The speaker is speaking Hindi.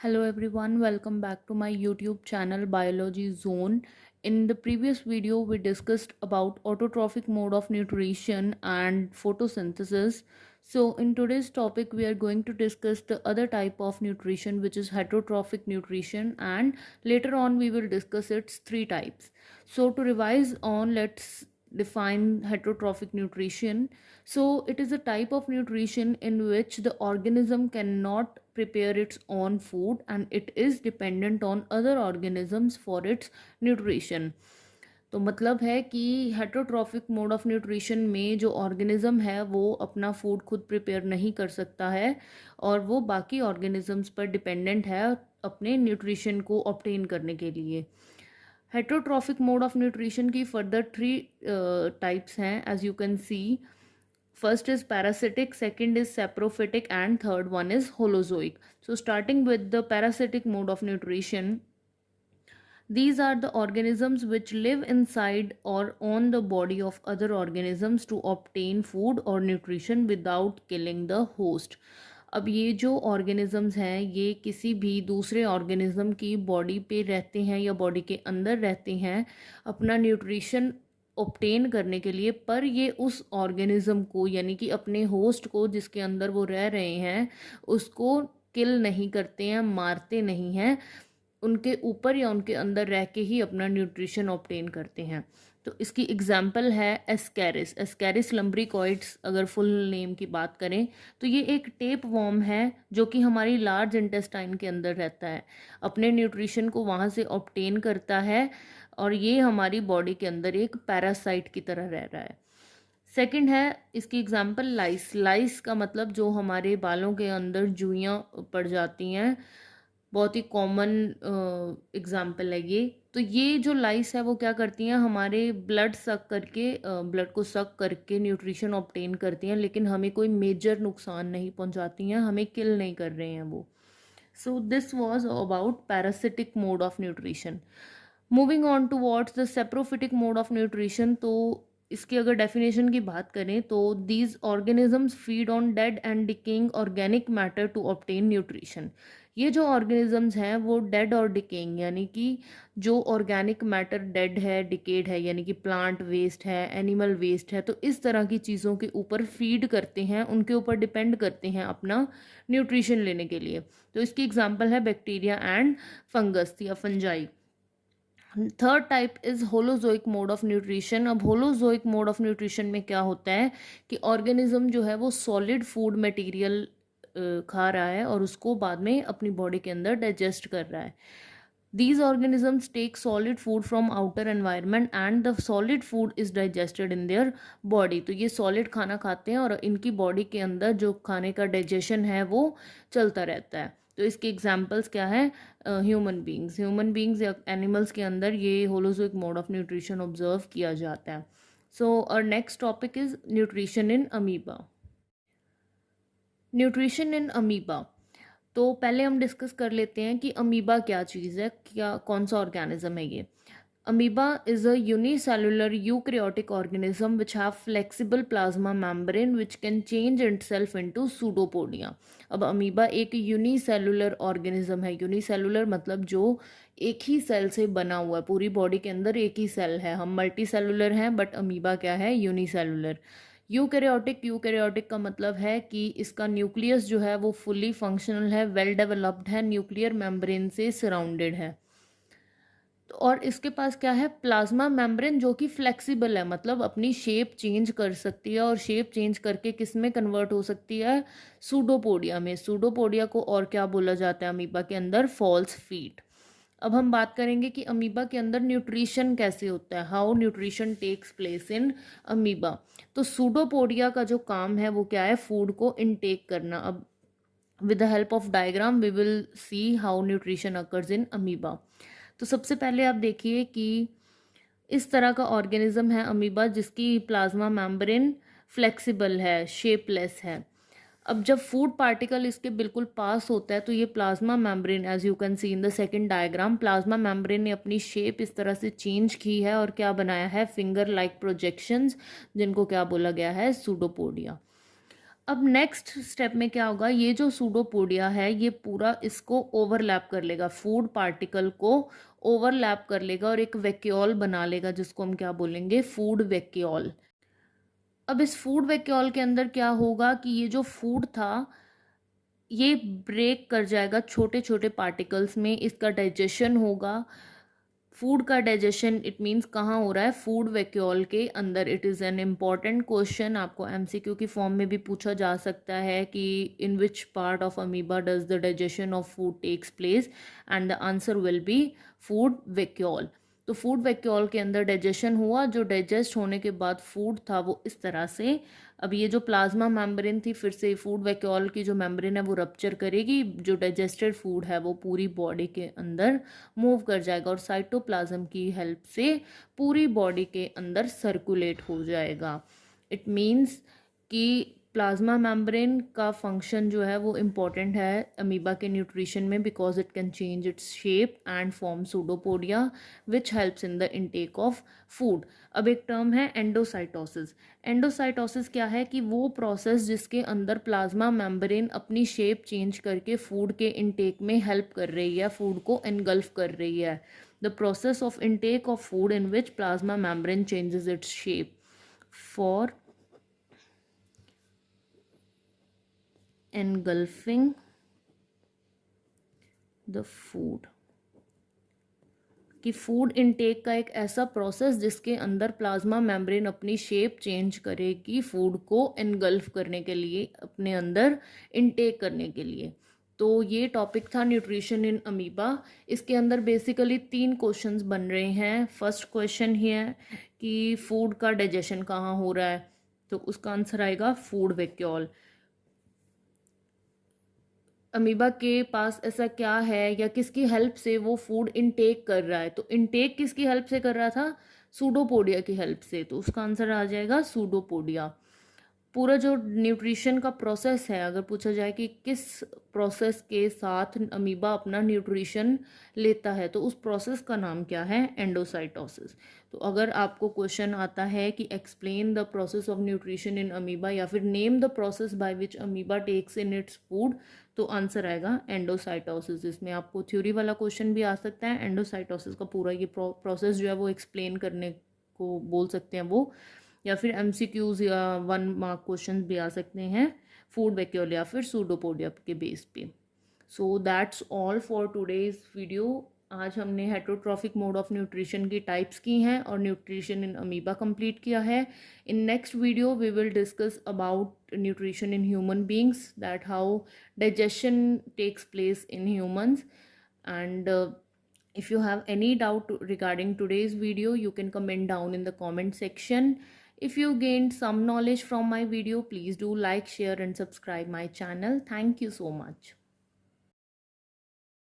Hello everyone, welcome back to my YouTube channel Biology Zone. In the previous video, we discussed about autotrophic mode of nutrition and photosynthesis. So in today's topic, we are going to discuss the other type of nutrition, which is heterotrophic nutrition, and later on we will discuss its three types. So to revise on, let's define heterotrophic nutrition. So it is a type of nutrition in which the organism cannot prepare its own food and it is dependent on other organisms for its nutrition. तो मतलब है कि हेटरोट्रॉफिक मोड ऑफ न्यूट्रिशन में जो ऑर्गेनिज्म है वो अपना फूड खुद प्रिपेयर नहीं कर सकता है और वो बाकी ऑर्गेनिजम्स पर डिपेंडेंट है अपने न्यूट्रिशन को ऑब्टेन करने के लिए. हेटरोट्रॉफिक मोड ऑफ न्यूट्रिशन की फर्दर थ्री टाइप्स हैं as you can see. First is parasitic, second is saprophytic, and third one is holozoic. So starting with the parasitic mode of nutrition, these are the organisms which live inside or on the body of other organisms to obtain food or nutrition without killing the host. अब ये जो ऑर्गेनिजम्स हैं ये किसी भी दूसरे ऑर्गेनिज्म की बॉडी पे रहते हैं या बॉडी के अंदर रहते हैं अपना न्यूट्रिशन ऑब्टेन करने के लिए, पर ये उस ऑर्गेनिज्म को यानी कि अपने होस्ट को जिसके अंदर वो रह रहे हैं उसको किल नहीं करते हैं, मारते नहीं हैं, उनके ऊपर या उनके अंदर रह के ही अपना न्यूट्रिशन ऑब्टेन करते हैं. तो इसकी एग्जाम्पल है एस्कैरिस लम्ब्रिकॉइड्स. अगर फुल नेम की बात करें तो ये एक टेप वॉर्म है जो कि हमारी लार्ज इंटेस्टाइन के अंदर रहता है, अपने न्यूट्रिशन को वहाँ से ऑब्टेन करता है और ये हमारी बॉडी के अंदर एक पैरासाइट की तरह रह रहा है. सेकंड है इसकी एग्जांपल लाइस का मतलब जो हमारे बालों के अंदर जुइयाँ पड़ जाती हैं, बहुत ही कॉमन एग्जांपल है ये. तो ये जो लाइस है वो क्या करती हैं, हमारे ब्लड को सक करके न्यूट्रिशन ऑब्टेन करती हैं, लेकिन हमें कोई मेजर नुकसान नहीं पहुंचाती हैं, हमें किल नहीं कर रहे हैं वो. So this was about parasitic mode of nutrition. Moving on towards the saprophytic mode of nutrition. तो इसकी अगर डेफिनेशन की बात करें तो these organisms feed on dead and decaying organic matter to obtain nutrition. ये जो ऑर्गेनिजम्स हैं वो डेड और डिकेइंग यानी कि जो ऑर्गेनिक मैटर डेड है, डिकेड है, यानी कि प्लांट वेस्ट है, एनिमल वेस्ट है, तो इस तरह की चीज़ों के ऊपर फीड करते हैं, उनके ऊपर डिपेंड करते हैं अपना न्यूट्रिशन लेने के लिए. तो इसकी एग्जांपल है बैक्टीरिया एंड फंगस या fungi. Third type is holozoic mode of nutrition. अब होलोजोइक मोड ऑफ न्यूट्रिशन में क्या होता है कि ऑर्गेनिज्म जो है वो सॉलिड फूड मटेरियल खा रहा है और उसको बाद में अपनी बॉडी के अंदर डाइजेस्ट कर रहा है. These organisms take solid food from outer environment and the solid food is digested in their body. तो ये solid खाना खाते हैं और इनकी बॉडी के अंदर जो खाने का डाइजेशन है वो चलता रहता है. तो इसके एग्जाम्पल्स क्या है, ह्यूमन बींग्स या एनिमल्स के अंदर ये holozoic mode of nutrition observe किया जाता है. सो और next topic is nutrition in amoeba. Nutrition in amoeba. तो पहले हम डिस्कस कर लेते हैं कि अमीबा क्या चीज़ है, क्या कौन सा ऑर्गेनिज्म है ये. Amoeba is a unicellular eukaryotic organism which have flexible plasma membrane which can change itself into pseudopodia. अब अमीबा एक यूनिसेलुलर ऑर्गेनिज्म है. यूनिसेलुलर मतलब जो एक ही सेल से बना हुआ है, पूरी बॉडी के अंदर एक ही सेल है. हम मल्टी सेलुलर हैं बट अमीबा क्या है, यूनिसेलुलर. यूकैरियोटिक का मतलब है कि इसका न्यूक्लियस जो है वो फुली फंक्शनल है, वेल डेवलप्ड है, न्यूक्लियर मेम्ब्रेन से सराउंडेड है. तो और इसके पास क्या है, प्लाज्मा मेम्ब्रेन जो कि फ्लेक्सिबल है, मतलब अपनी शेप चेंज कर सकती है और शेप चेंज करके किस में कन्वर्ट हो सकती है, सूडोपोडिया में. सूडोपोडिया को और क्या बोला जाता है अमीबा के अंदर, फॉल्स फीट. अब हम बात करेंगे कि अमीबा के अंदर न्यूट्रिशन कैसे होता है, how nutrition takes place in amoeba. तो सूडोपोडिया का जो काम है वो क्या है, फूड को इनटेक करना. अब with the help of diagram we will see how nutrition occurs in amoeba. तो सबसे पहले आप देखिए कि इस तरह का ऑर्गेनिज्म है अमीबा जिसकी प्लाज्मा मेम्ब्रेन फ्लेक्सिबल है, शेपलेस है. अब जब फूड पार्टिकल इसके बिल्कुल पास होता है तो ये plasma membrane, as you can see in the second diagram, plasma membrane ने अपनी शेप इस तरह से चेंज की है और क्या बनाया है, फिंगर लाइक प्रोजेक्शंस, जिनको क्या बोला गया है, सूडोपोडिया. अब नेक्स्ट स्टेप में क्या होगा, ये जो सूडोपोडिया है ये पूरा इसको ओवरलैप कर लेगा, फूड पार्टिकल को ओवरलैप कर लेगा और एक वैक्यूल बना लेगा जिसको हम क्या बोलेंगे, फूड वैक्यूल। अब इस फूड वैक्यूल के अंदर क्या होगा कि ये जो फूड था ये ब्रेक कर जाएगा छोटे छोटे पार्टिकल्स में, इसका डाइजेशन होगा। फूड का डाइजेशन इट मीन्स कहाँ हो रहा है, फूड वैक्यूल के अंदर। It is an important question, आपको एमसीक्यू की फॉर्म में भी पूछा जा सकता है कि in which part of amoeba does the digestion of food takes place, and the answer will be food vacuole. तो फूड वैक्यूल के अंदर डाइजेशन हुआ, जो डाइजेस्ट होने के बाद फूड था वो इस तरह से, अब ये जो प्लाज्मा मेम्ब्रेन थी फिर से फूड वैक्यूल की जो मेम्ब्रेन है वो रप्चर करेगी, जो डाइजेस्टेड फूड है वो पूरी बॉडी के अंदर मूव कर जाएगा और साइटोप्लाज्म की हेल्प से पूरी बॉडी के अंदर सर्कुलेट हो जाएगा। इट मीन्स कि प्लाज्मा मेम्ब्रेन का फंक्शन जो है वो इम्पॉर्टेंट है अमीबा के न्यूट्रिशन में, because it can change its shape and form pseudopodia which helps in the intake of food. अब एक टर्म है एंडोसाइटोसिस। एंडोसाइटोसिस क्या है कि वो प्रोसेस जिसके अंदर प्लाज्मा मेम्ब्रेन अपनी शेप चेंज करके फूड के इनटेक में हेल्प कर रही है, फूड को एनगल्फ कर रही है। The process of intake of food in which plasma membrane changes its shape for engulfing the food, कि फूड इनटेक का एक ऐसा प्रोसेस जिसके अंदर प्लाज्मा मेम्ब्रेन अपनी शेप चेंज करेगी फूड को एनगल्फ करने के लिए, अपने अंदर इनटेक करने के लिए। तो ये टॉपिक था न्यूट्रिशन इन अमीबा। इसके अंदर बेसिकली 3 क्वेश्चंस बन रहे हैं। फर्स्ट क्वेश्चन ही है कि फूड का डाइजेशन कहाँ हो रहा है, तो उसका आंसर आएगा फूड वैक्यूल। अमीबा के पास ऐसा क्या है या किसकी हेल्प से वो फूड इनटेक कर रहा है, तो इनटेक किसकी हेल्प से कर रहा था, सूडोपोडिया की हेल्प से, तो उसका आंसर आ जाएगा सूडोपोडिया। पूरा जो न्यूट्रिशन का प्रोसेस है, अगर पूछा जाए कि किस प्रोसेस के साथ अमीबा अपना न्यूट्रिशन लेता है, तो उस प्रोसेस का नाम क्या है, एंडोसाइटोसिस। तो अगर आपको क्वेश्चन आता है कि explain the process of nutrition in amoeba या फिर name the process by which amoeba takes in its food, तो आंसर आएगा एंडोसाइटोसिस। इसमें आपको थ्योरी वाला क्वेश्चन भी आ सकता है, एंडोसाइटोसिस का पूरा ये प्रोसेस जो है वो एक्सप्लेन करने को बोल सकते हैं वो, या फिर एमसीक्यूज या 1 मार्क क्वेश्चन भी आ सकते हैं फूड वैक्यूल या फिर सूडोपोडिया के बेस पे। So that's all for today's video. आज हमने हेटरोट्रॉफिक मोड ऑफ न्यूट्रिशन की टाइप्स की हैं और न्यूट्रिशन इन अमीबा कंप्लीट किया है। In next video we will discuss about nutrition in human beings, that how digestion takes place in humans. And if you have any doubt regarding today's video, you can comment down in the comment section. If you gained some knowledge from my video, please do like, share and subscribe my channel. Thank you so much.